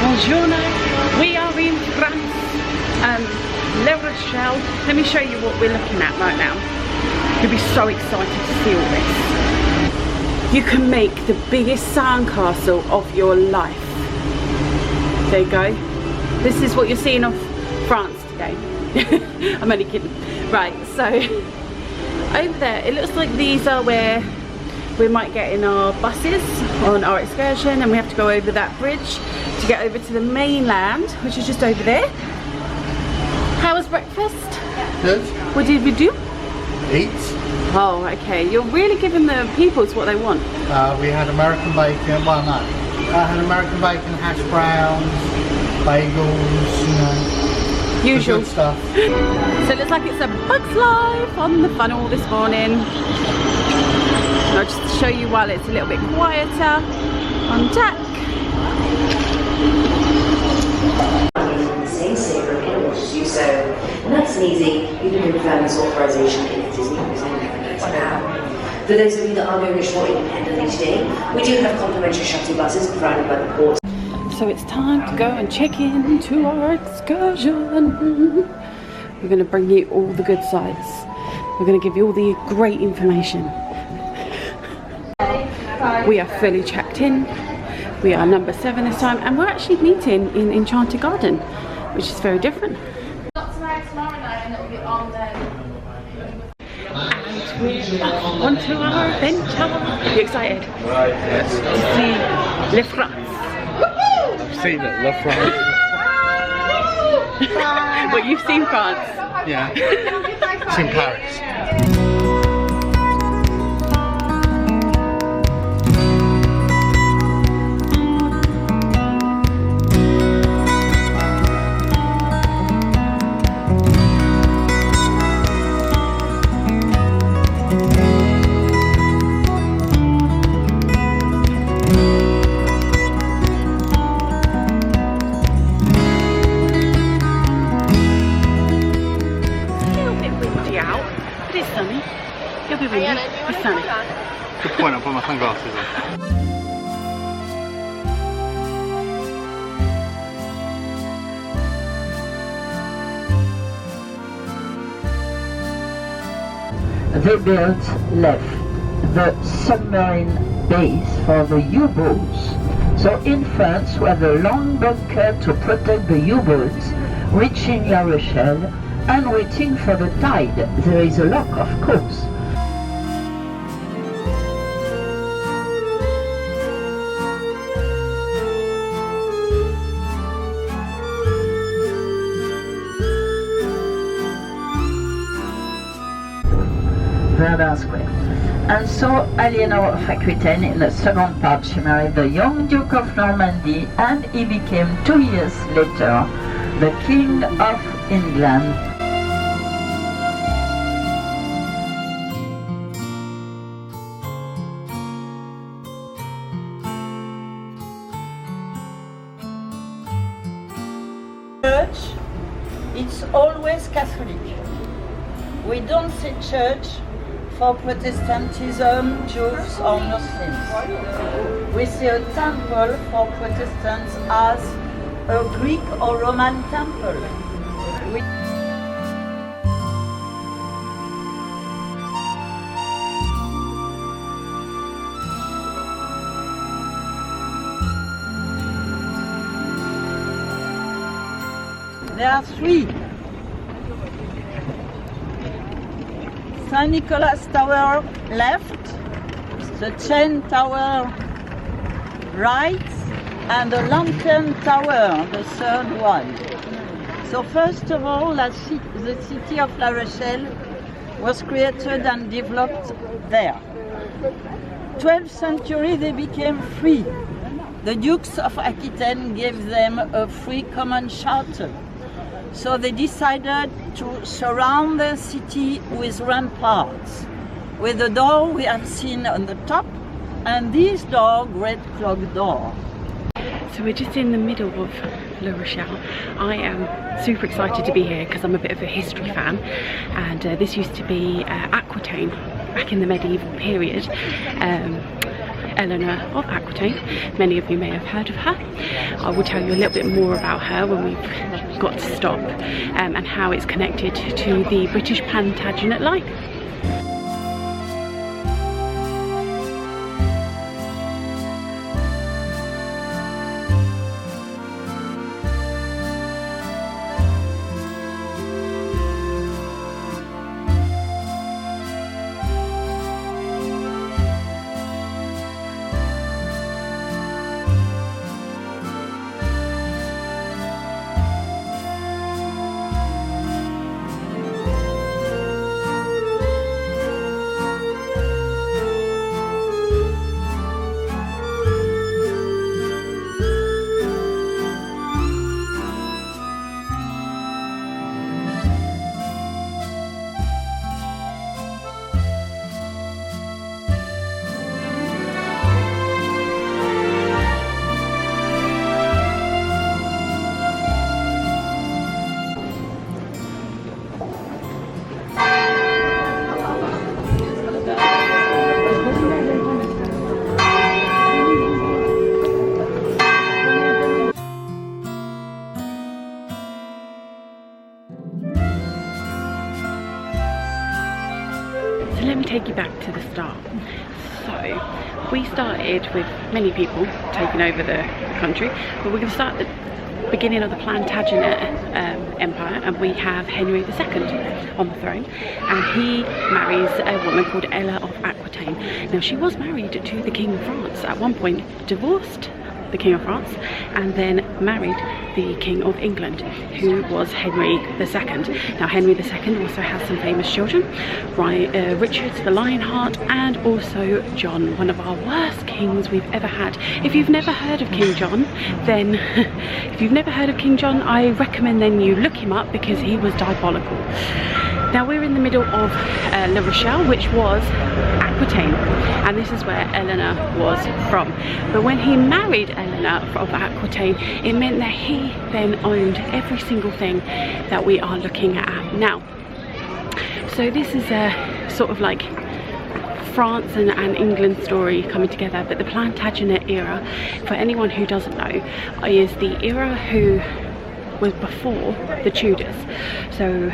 Buongiorno. We are in France, Rochelle. Let me show you what we're looking at right now. You'll be so excited to see all this. You can make the biggest sandcastle of your life. There you go. This is what you're seeing of France today. I'm only kidding. Right, so over there, it looks like these are where we might get in our buses on our excursion, and we have to go over that bridge to get over to the mainland, which is just over there. How was breakfast? Good. What did we do? Eat. Oh, okay. You're really giving the peoples what they want. We had American bacon. Well, no. I had American bacon, hash browns, bagels, you know. Usual good stuff. So it looks like it's a Bug's Life on the funnel this morning. I'll just show you while it's a little bit quieter on deck. Same saver in order to do so. Nice and easy, you can confirm this authorization if it is not presented now. For those of you that are going ashore independently today, we do have complimentary shuttle buses provided by the port. So it's time to go and check in to our excursion. We're going to bring you all the good sights. We're going to give you all the great information. We are fully checked in. We are number 7 this time, and we're actually meeting in Enchanted Garden, which is very different. Not tonight, tomorrow night, and it'll be on then. And we're off onto our adventure. Are you excited? Yes. To see Le France. I've seen it, La France. But you've seen France? Yeah. It's in Paris. Good point, I'll put my sunglasses on. They built the submarine base for the U-boats. So in France, we have a long bunker to protect the U-boats reaching La Rochelle and waiting for the tide. There is a lock, of course. Square. And so Eleanor of Aquitaine, in the second part, she married the young Duke of Normandy, and he became 2 years later the King of England. Church, it's always Catholic. We don't say church for Protestantism, Jews or Muslims. We see a temple for Protestants as a Greek or Roman temple. There are 3. St. Nicholas Tower left, the Chain Tower right, and the Lantern Tower, the 3rd one. So first of all, the city of La Rochelle was created and developed there. 12th century they became free. The Dukes of Aquitaine gave them a free common charter. So they decided to surround the city with ramparts, with the door we have seen on the top, and this door, Great Clock Door. So we're just in the middle of La Rochelle. I am super excited to be here because I'm a bit of a history fan, and this used to be Aquitaine back in the medieval period. Eleanor of Aquitaine. Many of you may have heard of her. I will tell you a little bit more about her when we've got to stop, and how it's connected to the British Plantagenet line. Let me take you back to the start. So we started with many people taking over the country, but we're going to start at the beginning of the Plantagenet Empire, and we have Henry II on the throne, and he marries a woman called Ella of Aquitaine. Now, she was married to the King of France at one point, divorced the King of France, and then married the King of England, who was Henry II. Now, Henry II also has some famous children, Richard the Lionheart, and also John, one of our worst kings we've ever had. If you've never heard of King John, then I recommend then you look him up, because he was diabolical. Now, we're in the middle of La Rochelle, which was Aquitaine, and this is where Eleanor was from. But when he married Eleanor of Aquitaine, it meant that he then owned every single thing that we are looking at now. So this is a sort of like France and England story coming together. But the Plantagenet era, for anyone who doesn't know, is the era who was before the Tudors. So,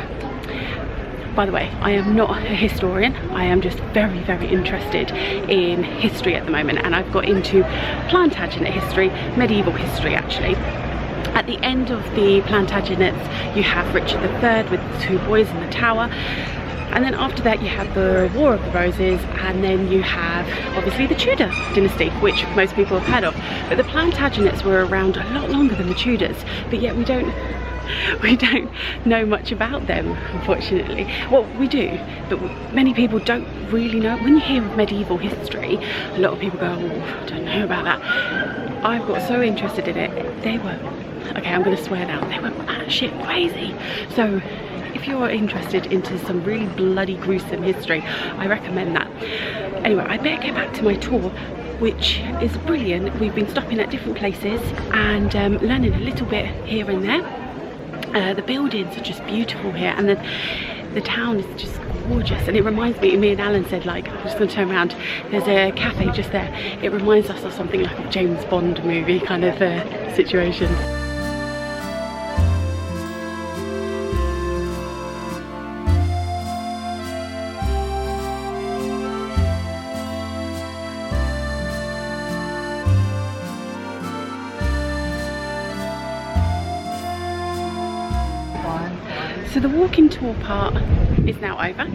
by the way, I am not a historian. I am just very, very interested in history at the moment, and I've got into Plantagenet history, medieval history actually. At the end of the Plantagenets, you have Richard III with the two boys in the tower, and then after that you have the War of the Roses, and then you have obviously the Tudor dynasty, which most people have heard of. But the Plantagenets were around a lot longer than the Tudors, but yet we don't know much about them, unfortunately. Well, we do, but many people don't really know. When you hear of medieval history, a lot of people go, oh, I don't know about that. I've got so interested in it. They were, okay, I'm going to swear now, they were batshit crazy. So if you're interested into some really bloody gruesome history, I recommend that. Anyway, I better get back to my tour, which is brilliant. We've been stopping at different places and learning a little bit here and there. The buildings are just beautiful here, and the town is just gorgeous, and it reminds me and Alan said, like, I'm just going to turn around, there's a cafe just there, it reminds us of something like a James Bond movie kind of situation. So the walking tour part is now over,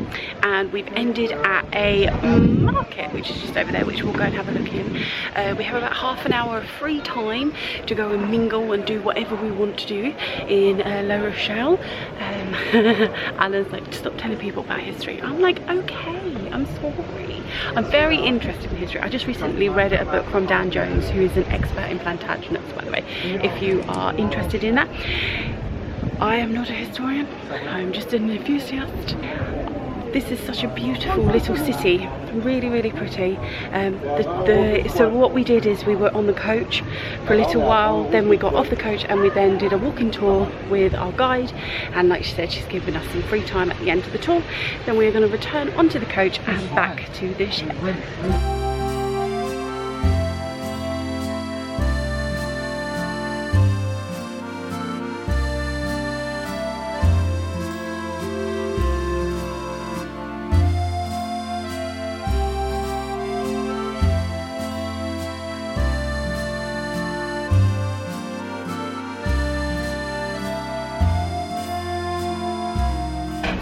and we've ended at a market which is just over there, which we'll go and have a look in. We have about half an hour of free time to go and mingle and do whatever we want to do in La Rochelle. Alan's like, stop telling people about history. I'm like, okay, I'm sorry. I'm very interested in history. I just recently read a book from Dan Jones, who is an expert in Plantagenets, by the way, if you are interested in that. I am not a historian, I'm just an enthusiast. This is such a beautiful little city, really, really pretty. So what we did is we were on the coach for a little while, then we got off the coach and we then did a walking tour with our guide, and like she said, she's given us some free time at the end of the tour. Then we're going to return onto the coach and back to the ship.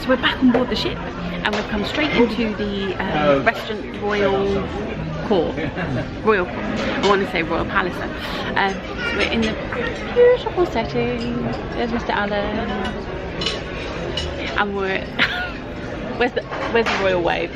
So we're back on board the ship and we've come straight into the restaurant Royal Court. Royal Court. I want to say Royal Palace. So we're in the beautiful setting. There's Mr. Allun. And we're where's the royal wave?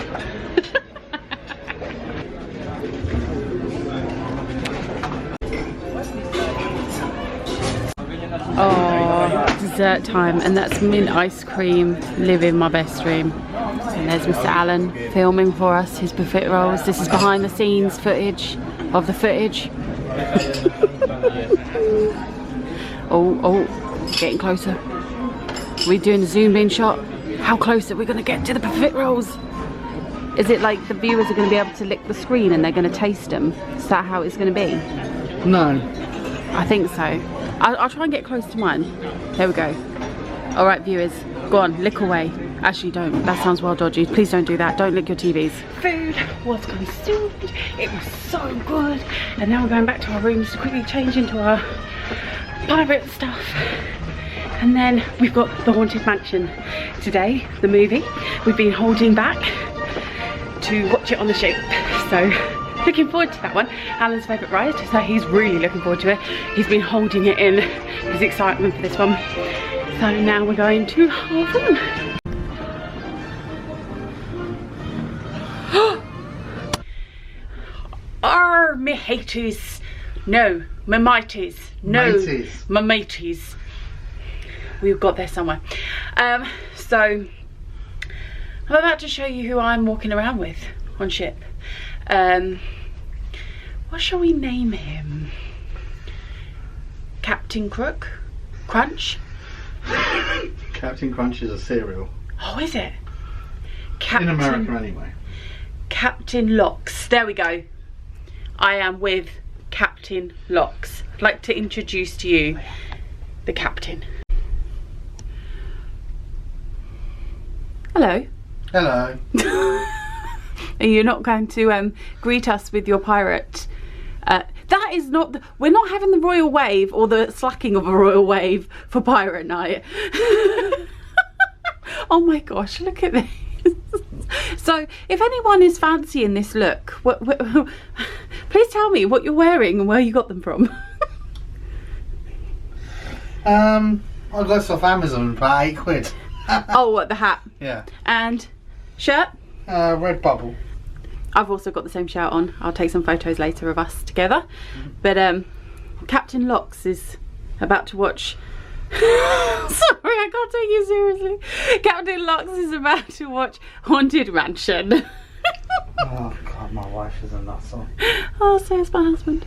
Oh, dessert time, and that's mint ice cream, living my best dream. And there's Mr. Allun filming for us his buffet rolls. This is behind the scenes footage of the footage. Oh, getting closer. We're doing a zoom in shot. How close are we going to get to the buffet rolls? Is it like the viewers are going to be able to lick the screen and they're going to taste them? Is that how it's going to be? No. I think so. I'll try and get close to mine. There we go. Alright viewers, go on, lick away. Actually don't, that sounds well dodgy. Please don't do that, don't lick your TVs. Food was consumed, it was so good. And now we're going back to our rooms to quickly change into our pirate stuff. And then we've got the Haunted Mansion today, the movie. We've been holding back to watch it on the ship. So looking forward to that one. Alan's favourite ride, so he's really looking forward to it. He's been holding it in, his excitement for this one. So now we're going to Allun. Me haters. No, my mateys. No, my mateys. We've got there somewhere. So I'm about to show you who I'm walking around with on ship. What shall we name him? Captain Crook? Crunch? Captain Crunch is a cereal. Oh, is it? Captain, in America anyway. Captain Locks. There we go. I am with Captain Locks. I'd like to introduce to you the captain. Hello. Hello. Are you not going to greet us with your pirate? That is not, we're not having the royal wave or the slacking of a royal wave for pirate night. Oh my gosh, look at this. So if anyone is fancying this look, please tell me what you're wearing and where you got them from. I got this off Amazon for about £8. Oh, what, the hat? Yeah. And shirt? Red Bubble. I've also got the same shirt on. I'll take some photos later of us together. But Captain Locks is about to watch. Sorry, I can't take you seriously. Captain Locks is about to watch Haunted Mansion. Oh God, my wife is a nut on. Oh, so is my husband.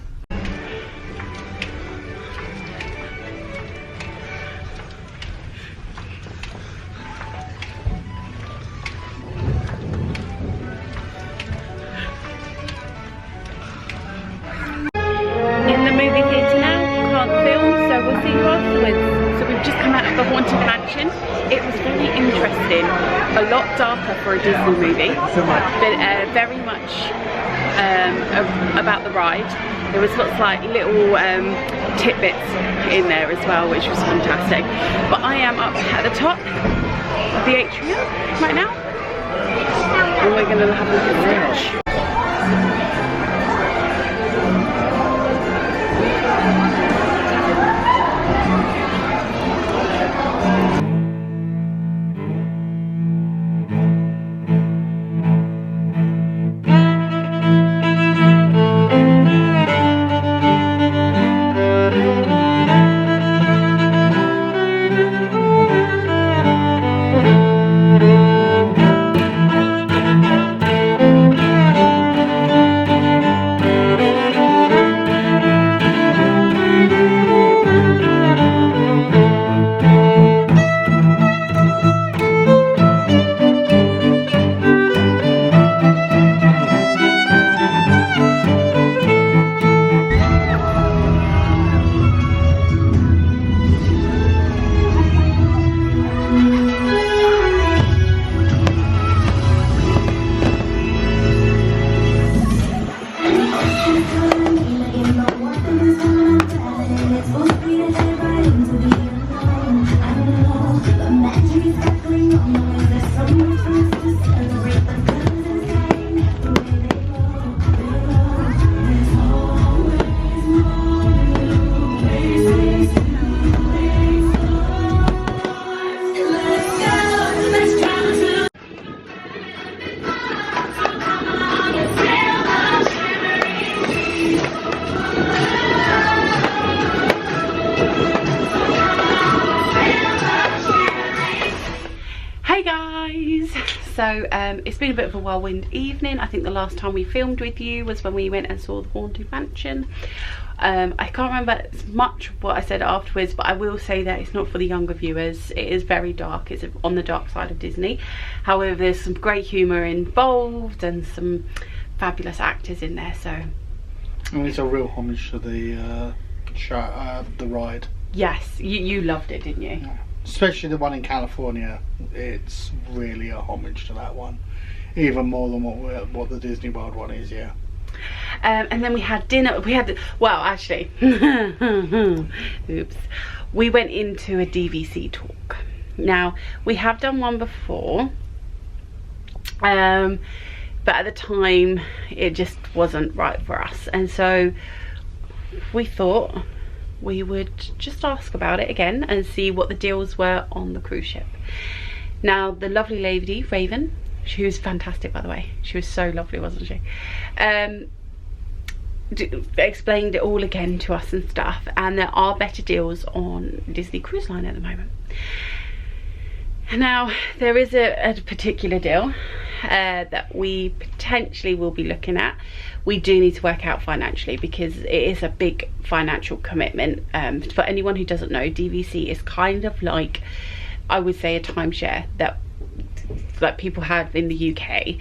In the movie theatre now, can't film, so we'll see you afterwards. So we've just come out of the Haunted Mansion. It was very interesting, a lot darker for a Disney movie, but very much about the ride. There was lots of like little tidbits in there as well, which was fantastic. But I am up at the top of the atrium right now, and we're going to have a look at the stage. so it's been a bit of a whirlwind evening. I think the last time we filmed with you was when we went and saw the Haunted Mansion. I can't remember much what I said afterwards, but I will say that it's not for the younger viewers. It is very dark. It's on the dark side of Disney. However, there's some great humour involved and some fabulous actors in there. So, and it's a real homage to the show, the ride. Yes, you loved it, didn't you? Yeah. Especially the one in California. It's really a homage to that one, even more than what the Disney World one is. Yeah. And then we had dinner. Well, actually, oops, we went into a DVC talk. Now, we have done one before, but at the time it just wasn't right for us, and so we thought we would just ask about it again and see what the deals were on the cruise ship. Now, the lovely lady Raven, she was fantastic, by the way. She was so lovely, wasn't she? Explained it all again to us and stuff, and there are better deals on Disney Cruise Line at the moment. Now, there is a particular deal that we potentially will be looking at. We do need to work out financially, because it is a big financial commitment. For anyone who doesn't know, DVC is kind of like, I would say, a timeshare that people have in the UK.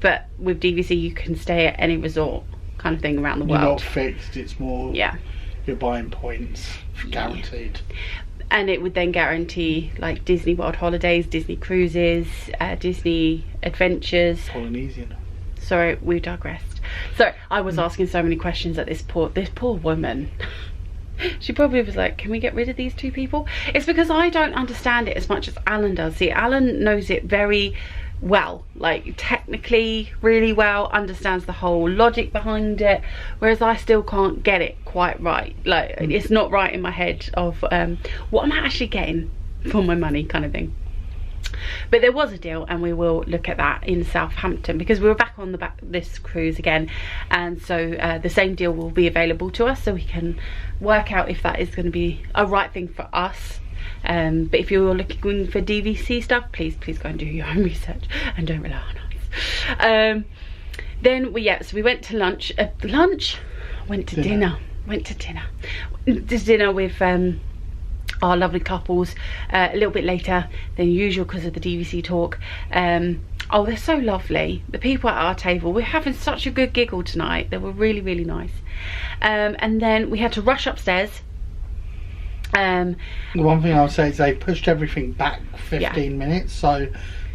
But with DVC you can stay at any resort kind of thing around the world. You're not fixed, it's more, yeah, you're buying points, guaranteed. Yeah. And it would then guarantee like Disney World holidays, Disney cruises, Disney adventures. Polynesian. Sorry, we digressed. So I was asking so many questions at this poor woman. She probably was like, can we get rid of these two people? It's because I don't understand it as much as Allun does. See, Allun knows it very well, like technically really well, understands the whole logic behind it, whereas I still can't get it quite right. Like, it's not right in my head of what I'm actually getting for my money kind of thing. But there was a deal, and we will look at that in Southampton, because we were back on this cruise again, and so the same deal will be available to us, so we can work out if that is going to be a right thing for us. But if you're looking for DVC stuff, please go and do your own research and don't rely on us. Then so we went to lunch. Dinner with our lovely couples a little bit later than usual because of the DVC talk. Oh, they're so lovely, the people at our table. We're having such a good giggle tonight. They were really, really nice. And then we had to rush upstairs. The one thing I would say is they pushed everything back 15 minutes, so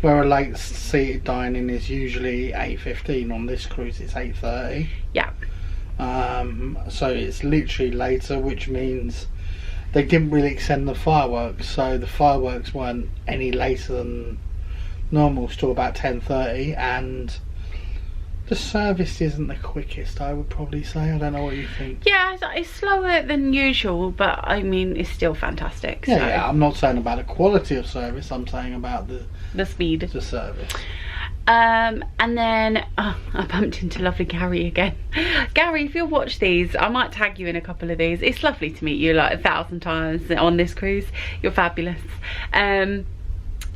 where a late seated dining is usually 8:15, on this cruise it's 8:30. Yeah. So it's literally later, which means they didn't really extend the fireworks, so the fireworks weren't any later than normal, still about 10:30, and the service isn't the quickest, I would probably say. I don't know what you think. Yeah, it's slower than usual, but I mean, it's still fantastic. Yeah, so. yeah, I'm not saying about the quality of service, I'm saying about the speed. The service. And then I bumped into lovely Gary again. Gary, if you'll watch these, I might tag you in a couple of these. It's lovely to meet you like 1,000 times on this cruise. You're fabulous. And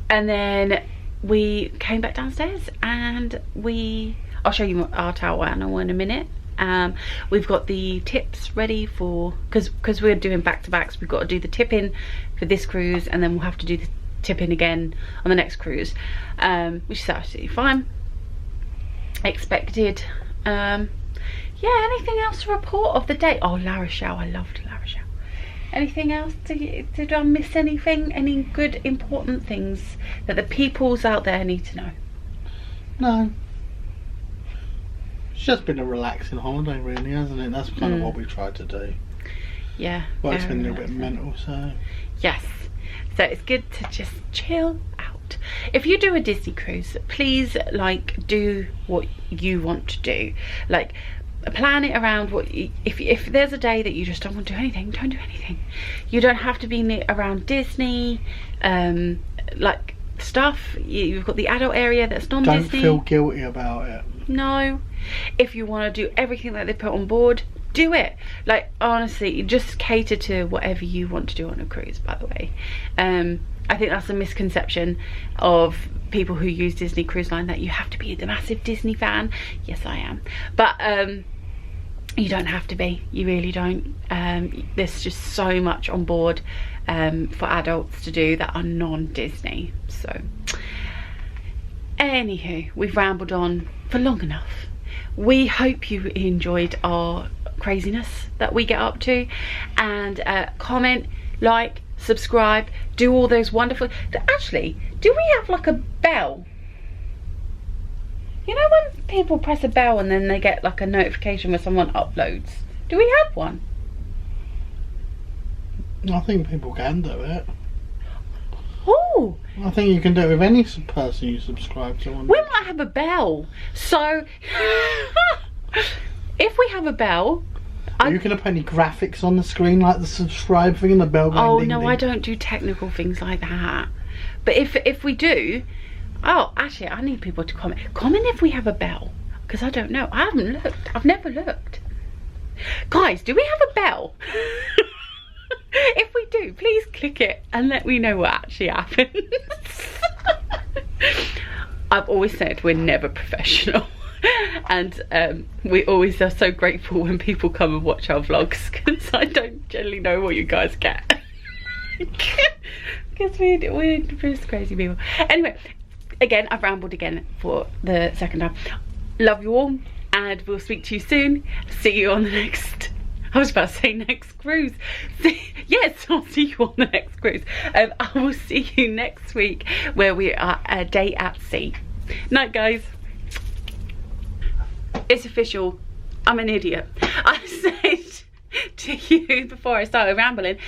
then we came back downstairs, and I'll show you our towel animal in a minute. We've got the tips ready for, because we're doing back-to-backs, we've got to do the tip-in for this cruise, and then we'll have to do the tip-in again on the next cruise, which is absolutely fine. Expected. Yeah, anything else to report of the day? Oh, La Rochelle, I loved La Rochelle. Anything else? Did I miss anything? Any good important things that the peoples out there need to know? No. It's just been a relaxing holiday, really, hasn't it? That's kind of what we tried to do. Yeah. Well, it's been a little bit mental, so. Yes. So it's good to just chill out. If you do a Disney cruise, please do what you want to do. Like, plan it around if there's a day that you just don't want to do anything, don't do anything. You don't have to be around Disney stuff. You've got the adult area that's non-Disney. Don't feel guilty about it. No. If you want to do everything that they put on board, do it. Like, honestly, just cater to whatever you want to do on a cruise, by the way. I think that's a misconception of people who use Disney Cruise Line, that you have to be the massive Disney fan. Yes, I am. But you don't have to be. You really don't. There's just so much on board for adults to do that are non-Disney. So, anywho, we've rambled on for long enough. We hope you enjoyed our craziness that we get up to, and comment, like, subscribe, do all those wonderful. Actually, do we have like a bell? You know when people press a bell and then they get like a notification when someone uploads? Do we have one? I think people can do it. Oh, I think you can do it with any person you subscribe to. we might have a bell. So if we have a bell, are you going to put any graphics on the screen like the subscribe thing and the bell going ding, no, ding? I don't do technical things like that. But if we do, oh, actually, I need people to comment if we have a bell, because I don't know. I haven't looked. I've never looked. Guys, do we have a bell? If we do, please click it and let me know what actually happens. I've always said we're never professional. And we always are so grateful when people come and watch our vlogs, because I don't generally know what you guys get. Because we're just crazy people. Anyway, again, I've rambled again for the second time. Love you all, and we'll speak to you soon. See you on the next, I was about to say next cruise. Yes, I'll see you on the next cruise. I will see you next week, where we are a day at sea. Night, guys. It's official. I'm an idiot. I said to you before I started rambling,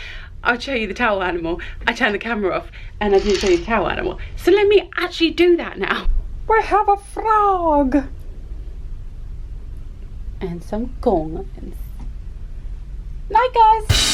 I'll show you the towel animal. I turned the camera off and I didn't show you the towel animal. So let me actually do that now. We have a frog. And some corn. Night, guys.